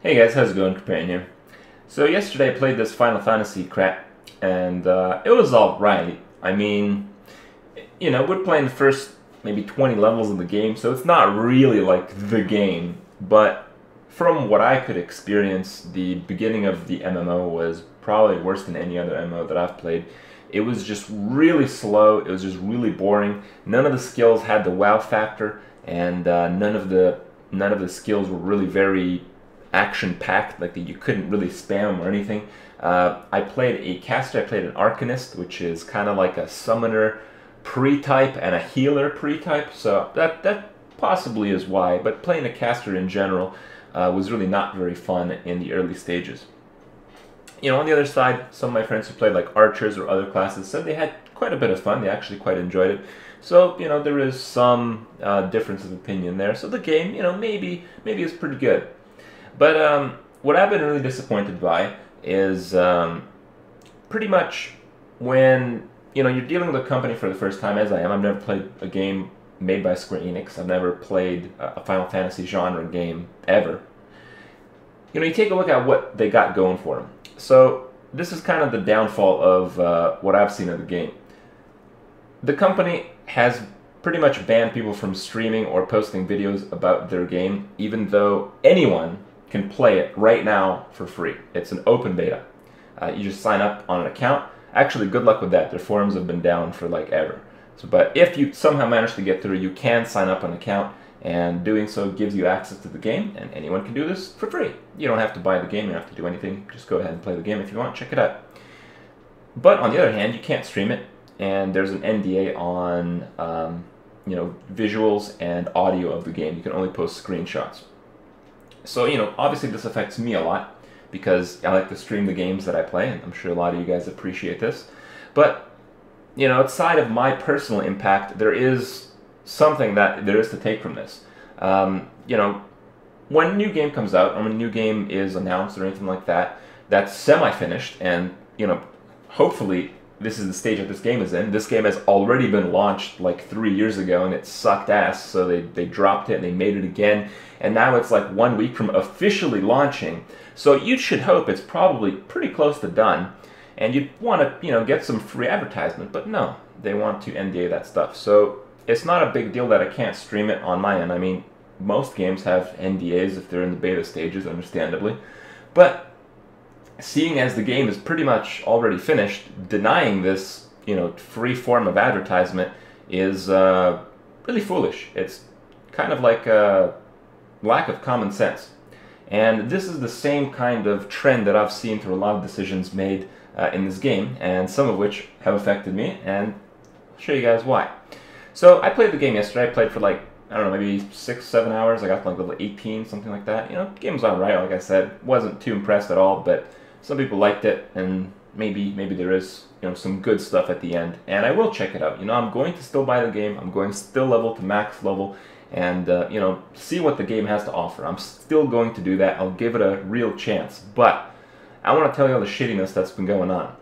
Hey guys, how's it going? Companion here. So yesterday I played this Final Fantasy crap, and it was alright. I mean, we're playing the first maybe 20 levels of the game, so it's not really like the game. But from what I could experience, the beginning of the MMO was probably worse than any other MMO that I've played. It was just really slow, it was just really boring. None of the skills had the wow factor, and none of the skills were really very action-packed, like that you couldn't really spam or anything. I played a caster, I played an Arcanist, which is kind of like a summoner pre-type and a healer pre-type, so that possibly is why, but playing a caster in general was really not very fun in the early stages. On the other side, some of my friends who played like archers or other classes said they had quite a bit of fun, they actually quite enjoyed it. So, there is some difference of opinion there. So the game, maybe is pretty good. But what I've been really disappointed by is pretty much when you're dealing with a company for the first time, as I am. I've never played a game made by Square Enix. I've never played a Final Fantasy genre game ever. You take a look at what they got going for them. So this is kind of the downfall of what I've seen of the game. The company has pretty much banned people from streaming or posting videos about their game, even though anyone can play it right now for free. It's an open beta. You just sign up on an account. Actually, good luck with that. Their forums have been down for like ever. But if you somehow manage to get through, you can sign up an account, and doing so gives you access to the game, and anyone can do this for free. You don't have to buy the game, you don't have to do anything. Just go ahead and play the game if you want, check it out. But on the other hand, you can't stream it, and there's an NDA on visuals and audio of the game. You can only post screenshots. So, obviously this affects me a lot because I like to stream the games that I play, and I'm sure a lot of you guys appreciate this. But, outside of my personal impact, there is something that there is to take from this. When a new game comes out, or when a new game is announced or anything like that, that's semi-finished, and, hopefully this is the stage that this game is in. This game has already been launched like 3 years ago, and it sucked ass, so they dropped it and they made it again, and now it's like 1 week from officially launching. So you should hope it's probably pretty close to done, and you'd want to, get some free advertisement, but no, they want to NDA that stuff. So it's not a big deal that I can't stream it on my end. I mean, most games have NDAs if they're in the beta stages, understandably, but seeing as the game is pretty much already finished, denying this, free form of advertisement is really foolish. It's kind of like a lack of common sense. And this is the same kind of trend that I've seen through a lot of decisions made in this game, and some of which have affected me, and I'll show you guys why. So I played the game yesterday. I played for like, I don't know, maybe 6-7 hours. I got to like level 18, something like that. The game's alright, like I said. Wasn't too impressed at all, but some people liked it, and maybe there is some good stuff at the end, and I will check it out. I'm going to still buy the game. I'm going to still level to max level, and see what the game has to offer. I'm still going to do that. I'll give it a real chance, but I want to tell you all the shittiness that's been going on.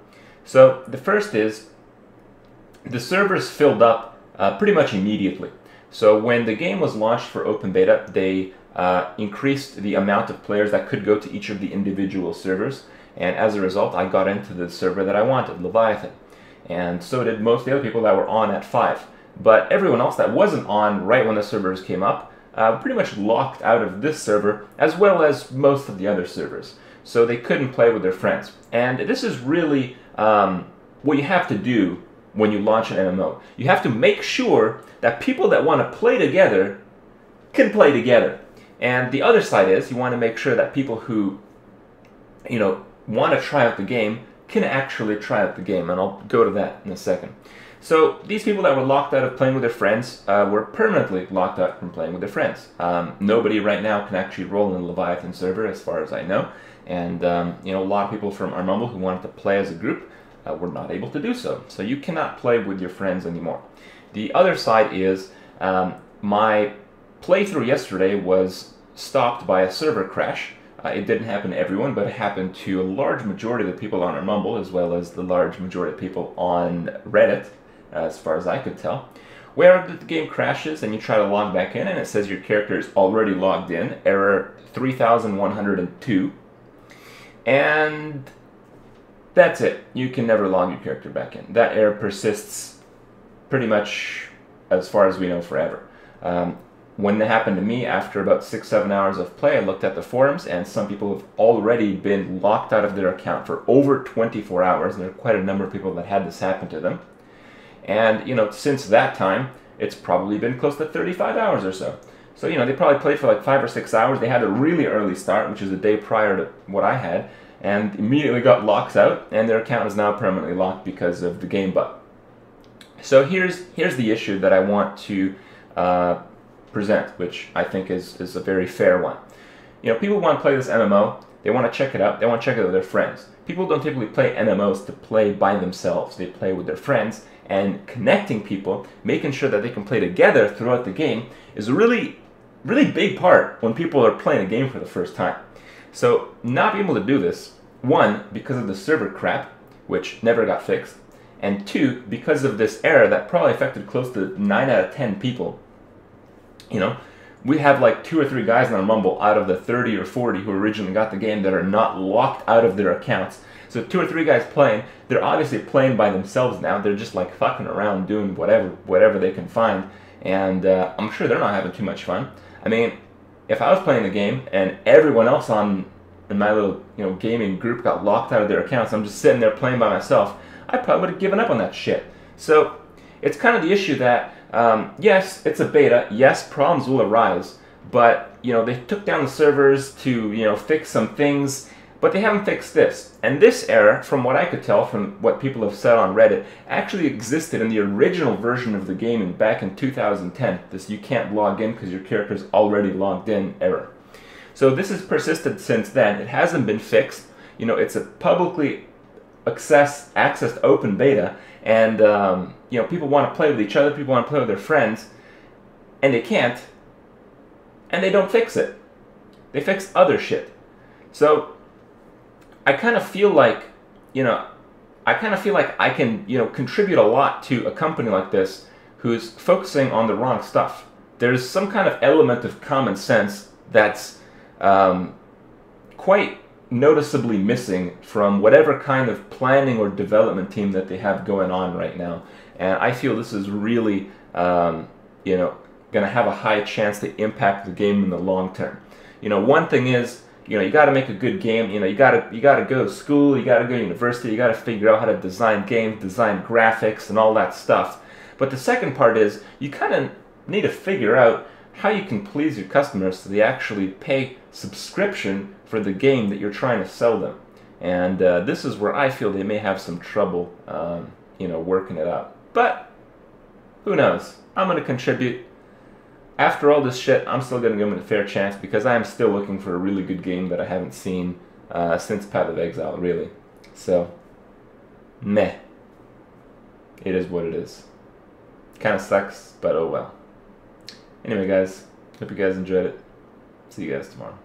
So the first is the servers filled up pretty much immediately. So when the game was launched for open beta, they increased the amount of players that could go to each of the individual servers. And as a result, I got into the server that I wanted, Leviathan. And so did most of the other people that were on at 5. But everyone else that wasn't on right when the servers came up pretty much locked out of this server, as well as most of the other servers. So they couldn't play with their friends. And this is really what you have to do when you launch an MMO. You have to make sure that people that want to play together can play together. And the other side is you want to make sure that people who want to try out the game can actually try out the game, and I'll go to that in a second. So these people that were locked out of playing with their friends were permanently locked out from playing with their friends. Nobody right now can actually roll in the Leviathan server, as far as I know, and a lot of people from Armumble who wanted to play as a group were not able to do so. So you cannot play with your friends anymore. The other side is my playthrough yesterday was stopped by a server crash. It didn't happen to everyone, but it happened to a large majority of the people on Armumble, as well as the large majority of people on Reddit, as far as I could tell. where the game crashes and you try to log back in and it says your character is already logged in, error 3102, and that's it. You can never log your character back in. That error persists pretty much, as far as we know, forever. When that happened to me, after about 6-7 hours of play, I looked at the forums, and some people have already been locked out of their account for over 24 hours. There are quite a number of people that had this happen to them. And, you know, since that time, it's probably been close to 35 hours or so. So, you know, they probably played for like 5 or 6 hours. They had a really early start, which is a day prior to what I had, and immediately got locks out, and their account is now permanently locked because of the game bug. So here's the issue that I want to present, which I think is a very fair one. You know, people want to play this MMO, they want to check it out, they want to check it out with their friends. People don't typically play MMOs to play by themselves. They play with their friends, and connecting people, making sure that they can play together throughout the game is a really big part when people are playing a game for the first time. So not being able to do this, one, because of the server crap, which never got fixed, and two, because of this error that probably affected close to 9 out of 10 people. You know, we have like 2 or 3 guys in our Mumble out of the 30 or 40 who originally got the game that are not locked out of their accounts. So 2 or 3 guys playing, they're obviously playing by themselves now. They're just like fucking around doing whatever they can find, and I'm sure they're not having too much fun. I mean, if I was playing the game and everyone else in my little, you know, gaming group got locked out of their accounts, I'm just sitting there playing by myself, I probably would have given up on that shit. So it's kind of the issue that yes, it's a beta, yes, problems will arise, but, you know, they took down the servers to, you know, fix some things, but they haven't fixed this. And this error, from what I could tell from what people have said on Reddit, actually existed in the original version of the game back in 2010. This "you can't log in because your character's already logged in" error. So this has persisted since then. It hasn't been fixed. You know, it's a publicly accessed open beta, and you know, people want to play with each other, people want to play with their friends, and they can't, and they don't fix it. They fix other shit. So I kind of feel like, you know, I can, you know, contribute a lot to a company like this who's focusing on the wrong stuff. There's some kind of element of common sense that's quite noticeably missing from whatever kind of planning or development team that they have going on right now. And I feel this is really, you know, going to have a high chance to impact the game in the long term. You know, one thing is, you know, you got to make a good game. You know, you got to go to school, you got to go to university, you got to figure out how to design games, design graphics, and all that stuff. But the second part is, you kind of need to figure out how you can please your customers so they actually pay subscription for the game that you're trying to sell them. And this is where I feel they may have some trouble, you know, working it out. But who knows? I'm going to contribute. After all this shit, I'm still going to give them a fair chance because I am still looking for a really good game that I haven't seen since Path of Exile, really. So, meh. It is what it is. Kind of sucks, but oh well. Anyway, guys, hope you guys enjoyed it. See you guys tomorrow.